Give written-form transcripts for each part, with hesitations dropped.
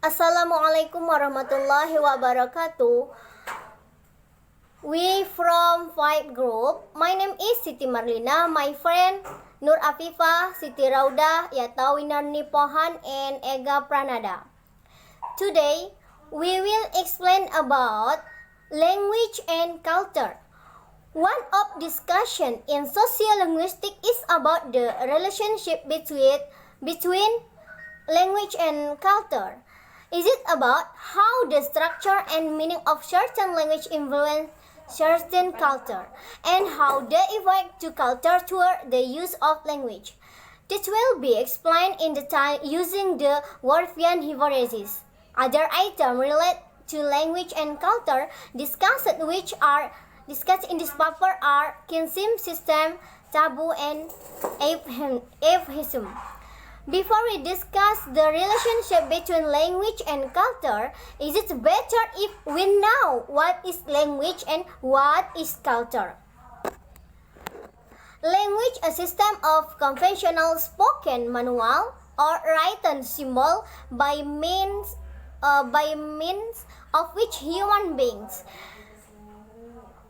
Assalamualaikum warahmatullahi wabarakatuh. We from 5 group. My name is Siti Marlina. My friend Nur Afifah, Siti Rauda, Yatawinarni Pohan, and Ega Pranada. Today, we will explain about language and culture. One of discussion in sosiolinguistik is about the relationship between language and culture. Is it about how the structure and meaning of certain language influence certain culture, and how they evolve to culture toward the use of language? This will be explained in detail using the Worfian hypothesis. Other items related to language and culture discussed in this paper are kinship system, taboo, and atheism. Before we discuss the relationship between language and culture, is it better if we know what is language and what is culture? Language, a system of conventional spoken manual or written symbol by means of which human beings,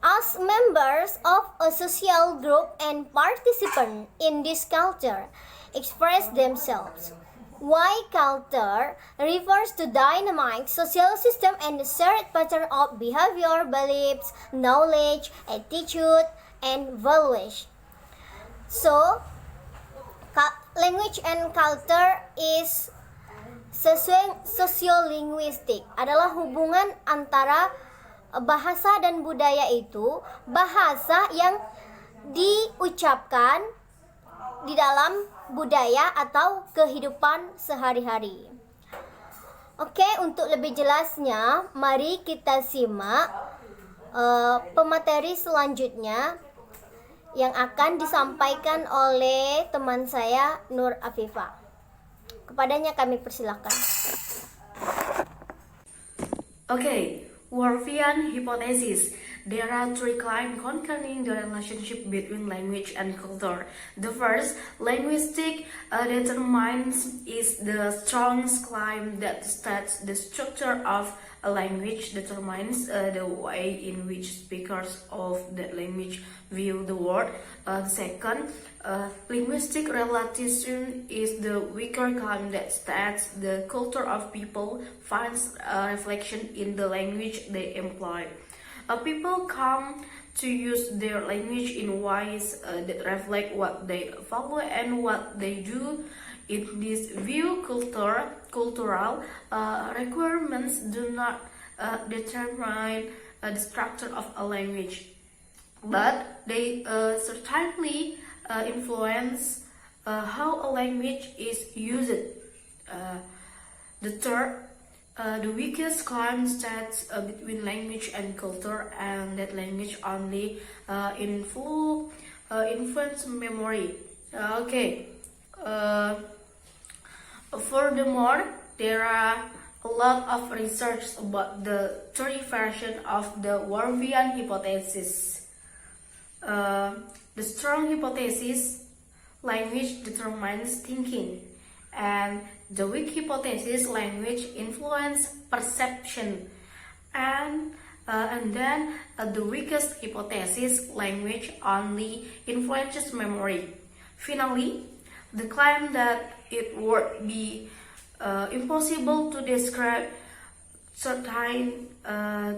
as members of a social group and participants in this culture, express themselves. Why culture refers to dynamic social system and the shared pattern of behavior, beliefs, knowledge, attitude, and values. So, language and culture is sosiolinguistik, adalah hubungan antara bahasa dan budaya itu, bahasa yang diucapkan di dalam budaya atau kehidupan sehari-hari. Oke, untuk lebih jelasnya, mari kita simak pemateri selanjutnya yang akan disampaikan oleh teman saya Nur Afifah. Kepadanya kami persilahkan. Okay, Worfian hypothesis. There are three claims concerning the relationship between language and culture. The first, linguistic determinants, is the strongest claim that states the structure of a language determines the way in which speakers of that language view the world. Second, linguistic relativism is the weaker claim that states the culture of people finds reflection in the language they employ. People come to use their language in ways that reflect what they value and what they do. In this view, cultural requirements do not determine the structure of a language, but they certainly influence how a language is used. The third, the weakest claim stands between language and culture, and that language only influence memory. Furthermore, there are a lot of research about the three versions of the Worfian hypothesis. The strong hypothesis, language determines thinking, and the weak hypothesis, language influence perception, and then the weakest hypothesis, language only influences memory. Finally, the claim that it would be impossible to describe certain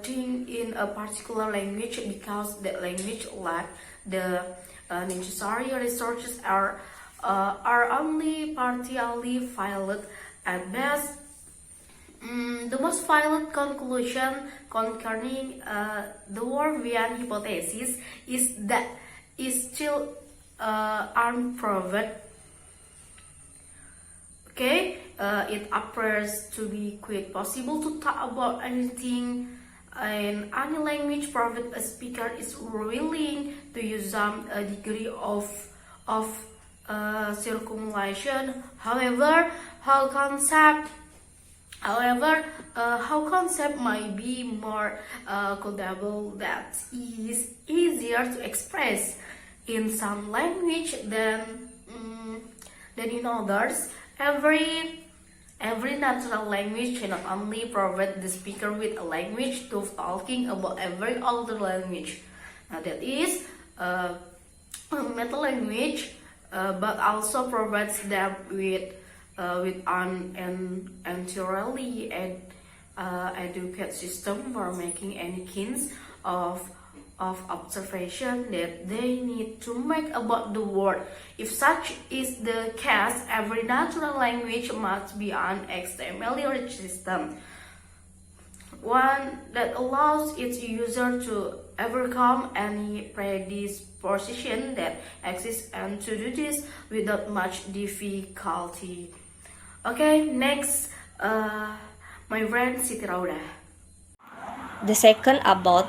thing in a particular language because that language lacks the necessary resources are only partially valid at best. The most valid conclusion concerning the Worfian hypothesis is that it still unproven. It appears to be quite possible to talk about anything in any language provided a speaker is willing to use some degree of circumvention. However, how concept might be more codable, that is easier to express in some language than in others. Every natural language cannot only provide the speaker with a language to talking about every other language. That is meta language, but also provides them with an entirely educate system for making any kinds of observation that they need to make about the world. If such is the case, every natural language must be an extremely rich system, one that allows its user to overcome any predisposition that exists and to do this without much difficulty. Okay, next, my friend Siti Rauda. The second about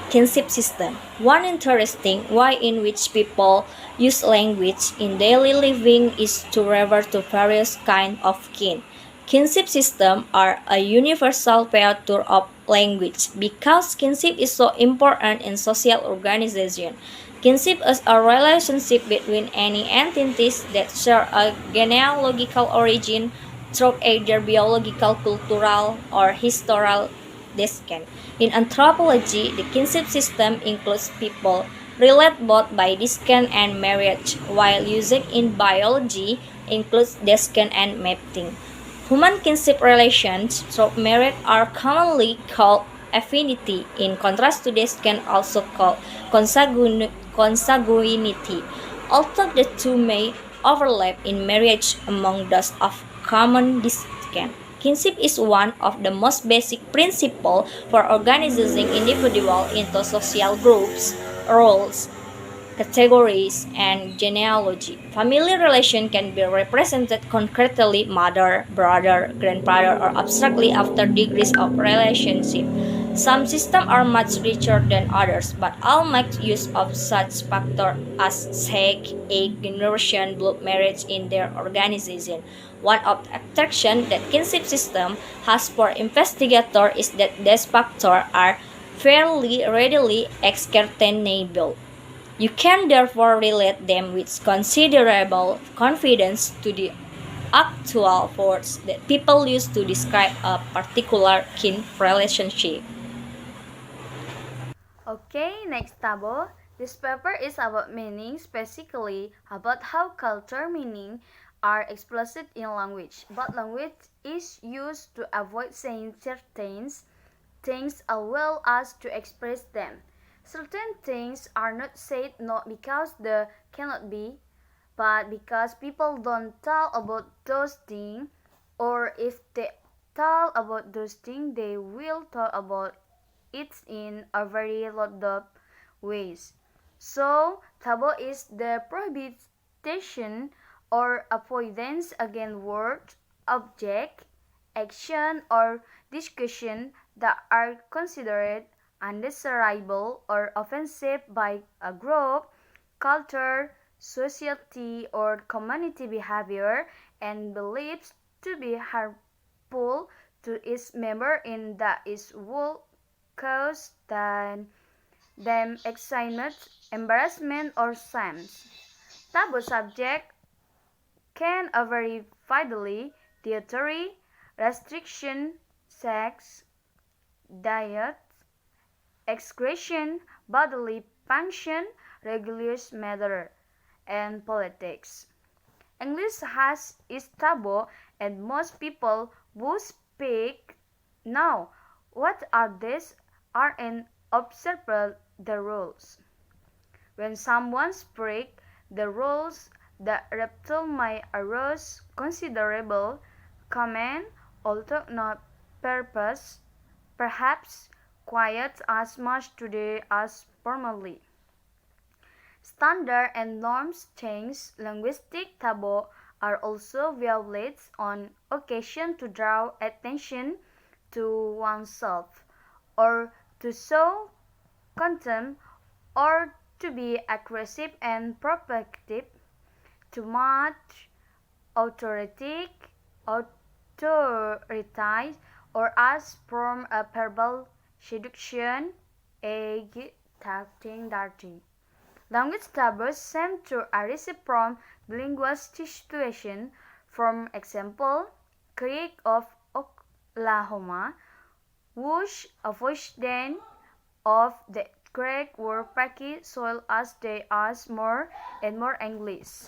kinship system. One interesting way in which people use language in daily living is to refer to various kinds of kin. Kinship systems are a universal feature of language because kinship is so important in social organization. Kinship is a relationship between any entities that share a genealogical origin through either biological, cultural, or historical descent. In anthropology, the kinship system includes people related both by descent and marriage, while using in biology includes descent and mating. Human kinship relations through marriage are commonly called affinity, in contrast to descent also called consanguinity. Although the two may overlap in marriage among those of common descent, kinship is one of the most basic principles for organizing individuals into social groups, roles, categories, and genealogy. Family relation can be represented concretely mother, brother, grandfather, or abstractly after degrees of relationship. Some systems are much richer than others, but all make use of such factors as sex, age, generation, blood marriage in their organization. One of the attractions that kinship system has for investigators is that these factors are fairly readily ascertainable. You can therefore relate them with considerable confidence to the actual words that people use to describe a particular kin relationship. Okay, next table. This paper is about meaning, specifically about how culture meaning are explicit in language. But language is used to avoid saying certain things as well as to express them. Certain things are not said not because they cannot be, but because people don't talk about those things, or if they talk about those things, they will talk about it in a very loaded ways. So, taboo is the prohibition or avoidance against word, object, action, or discussion that are considered undesirable or offensive by a group, culture, society, or community behavior and beliefs to be harmful to its member in that it will cause them excitement, embarrassment, or shame. Taboo subject can vary widely: dietary, restriction, sex, diet, excretion, bodily function, religious matter, and politics. English has its taboo, and most people who speak know what are these are and observe the rules. When someone breaks the rules, the reptile may arouse considerable comment, although not purpose, perhaps quite as much today as formerly. Standard and norms change. Linguistic taboo are also violated on occasion to draw attention to oneself, or to show contempt, or to be aggressive and provocative, to match authority, or as from a verbal seduction, egg, touching, darting. Language taboos seem to arise from bilingual situation. For example, Creek of Oklahoma, whose avoidance of the creek were packed soil as they asked more and more English.